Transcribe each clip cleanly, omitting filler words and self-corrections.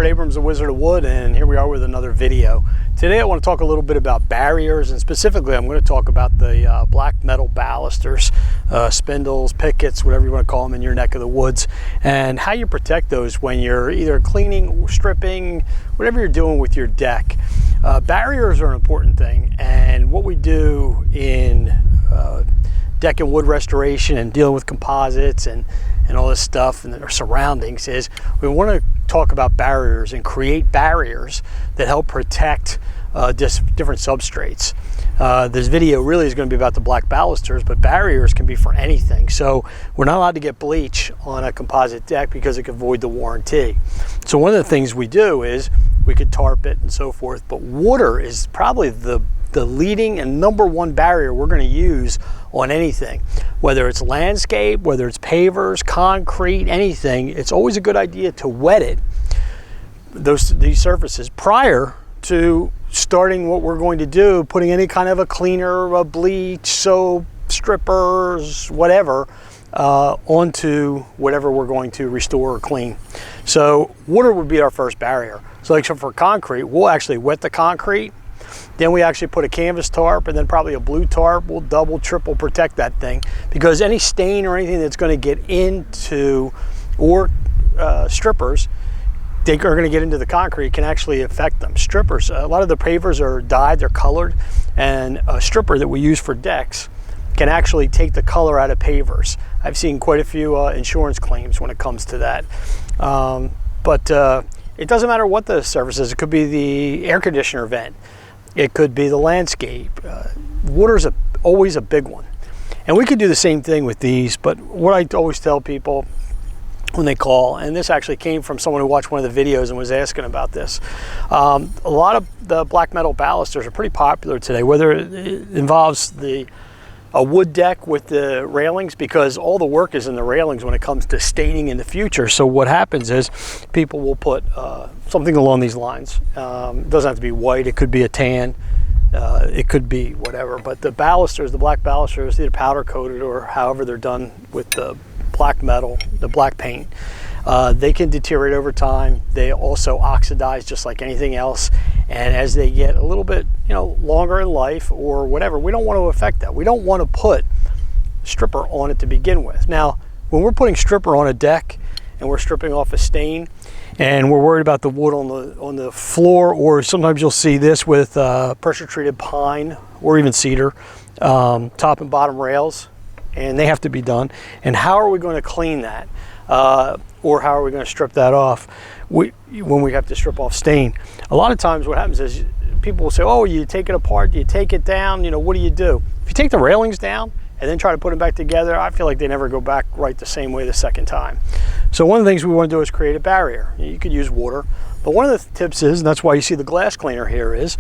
Robert Abrams, the Wizard of Wood, and here we are with another video. Today I want to talk a little bit about barriers, and specifically I'm going to talk about the black metal balusters, spindles, pickets, whatever you want to call them in your neck of the woods, and how you protect those when you're either cleaning, stripping, whatever you're doing with your deck. Barriers are an important thing, and what we do in deck and wood restoration and dealing with composites and all this stuff and our surroundings is we want to talk about barriers and create barriers that help protect different substrates. This video really is going to be about the black balusters, but barriers can be for anything. So we're not allowed to get bleach on a composite deck because it could void the warranty. So one of the things we do is we could tarp it and so forth, but water is probably the leading and #1 barrier we're going to use on anything, whether it's landscape, whether it's pavers, concrete, anything. It's always a good idea to wet it, these surfaces, prior to starting what we're going to do, putting any kind of a cleaner, a bleach, soap, strippers, whatever, onto whatever we're going to restore or clean. So water would be our first barrier. So like for concrete, we'll actually wet the concrete. Then we actually put a canvas tarp and then probably a blue tarp. We'll double, triple protect that thing, because any stain or anything that's going to get into, or strippers, they are going to get into the concrete, can actually affect them. Strippers, a lot of the pavers are dyed, they're colored, and a stripper that we use for decks can actually take the color out of pavers. I've seen quite a few insurance claims when it comes to that. It doesn't matter what the surface is. It could be the air conditioner vent. It could be the landscape. Water's always a big one. And we could do the same thing with these, but what I always tell people when they call, and this actually came from someone who watched one of the videos and was asking about this. A lot of the black metal balusters are pretty popular today, whether it involves a wood deck with the railings, because all the work is in the railings when it comes to staining in the future. So what happens is people will put something along these lines. It doesn't have to be white, it could be a tan, it could be whatever, but the balusters, the black balusters, either powder coated or however they're done with the black metal, the black paint, they can deteriorate over time. They also oxidize just like anything else, and as they get a little bit longer in life or whatever, we don't want to affect that. We don't want to put stripper on it to begin with. Now when we're putting stripper on a deck and we're stripping off a stain and we're worried about the wood on the floor, or sometimes you'll see this with pressure treated pine or even cedar, top and bottom rails, and they have to be done. And how are we going to clean that? Or how are we going to strip that off when we have to strip off stain? A lot of times what happens is people will say, oh, you take it apart, you take it down, what do you do? If you take the railings down and then try to put them back together, I feel like they never go back right the same way the second time. So one of the things we want to do is create a barrier. You could use water, but one of the tips is, and that's why you see the glass cleaner here, is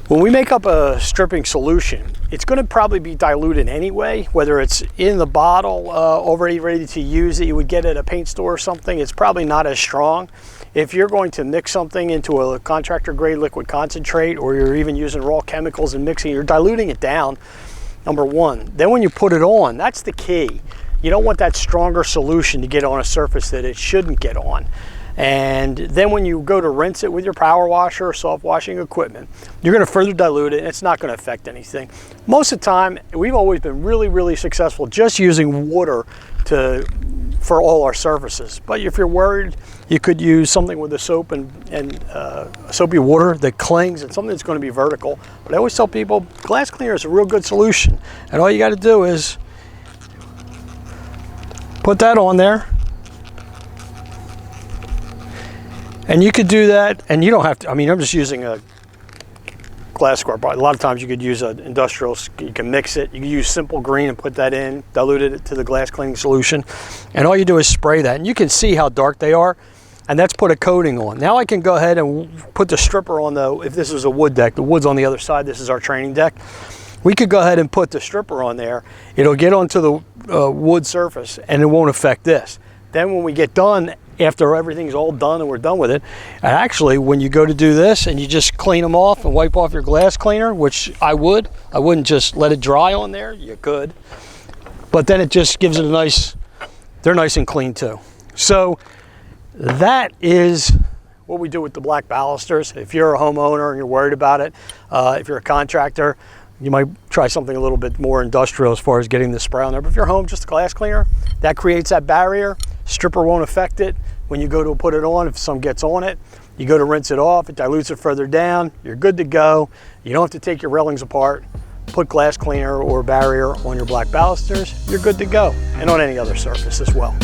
when we make up a stripping solution, it's going to probably be diluted anyway, whether it's in the bottle already ready to use that you would get at a paint store or something. It's probably not as strong. If you're going to mix something into a contractor grade liquid concentrate, or you're even using raw chemicals and mixing, you're diluting it down, #1. Then when you put it on, that's the key. You don't want that stronger solution to get on a surface that it shouldn't get on. And then when you go to rinse it with your power washer or soft washing equipment, you're going to further dilute it, and it's not going to affect anything. Most of the time, we've always been really, really successful just using water for all our surfaces. But if you're worried, you could use something with a soap and soapy water that clings, and something that's going to be vertical. But I always tell people, glass cleaner is a real good solution. And all you got to do is put that on there. And you could do that, and you don't have to, I'm just using a glass square bottle. A lot of times you could use an industrial, you can mix it. You can use simple green and put that in, dilute it to the glass cleaning solution. And all you do is spray that. And you can see how dark they are, and that's put a coating on. Now I can go ahead and put the stripper on if this is a wood deck, the wood's on the other side, this is our training deck. We could go ahead and put the stripper on there. It'll get onto the wood surface, and it won't affect this. Then when we get done, after everything's all done and we're done with it, and actually when you go to do this and you just clean them off and wipe off your glass cleaner, which I wouldn't just let it dry on there. You could, but then it just gives it a nice, they're nice and clean too. So that is what we do with the black balusters. If you're a homeowner and you're worried about it, if you're a contractor, you might try something a little bit more industrial as far as getting the spray on there. But if you're home, just a glass cleaner, that creates that barrier. Stripper won't affect it. When you go to put it on, if some gets on it, you go to rinse it off, it dilutes it further down, you're good to go. You don't have to take your railings apart, put glass cleaner or barrier on your black balusters, you're good to go, and on any other surface as well.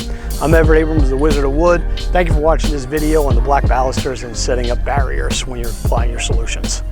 I'm Everett Abrams, the Wizard of Wood. Thank you for watching this video on the black balusters and setting up barriers when you're applying your solutions.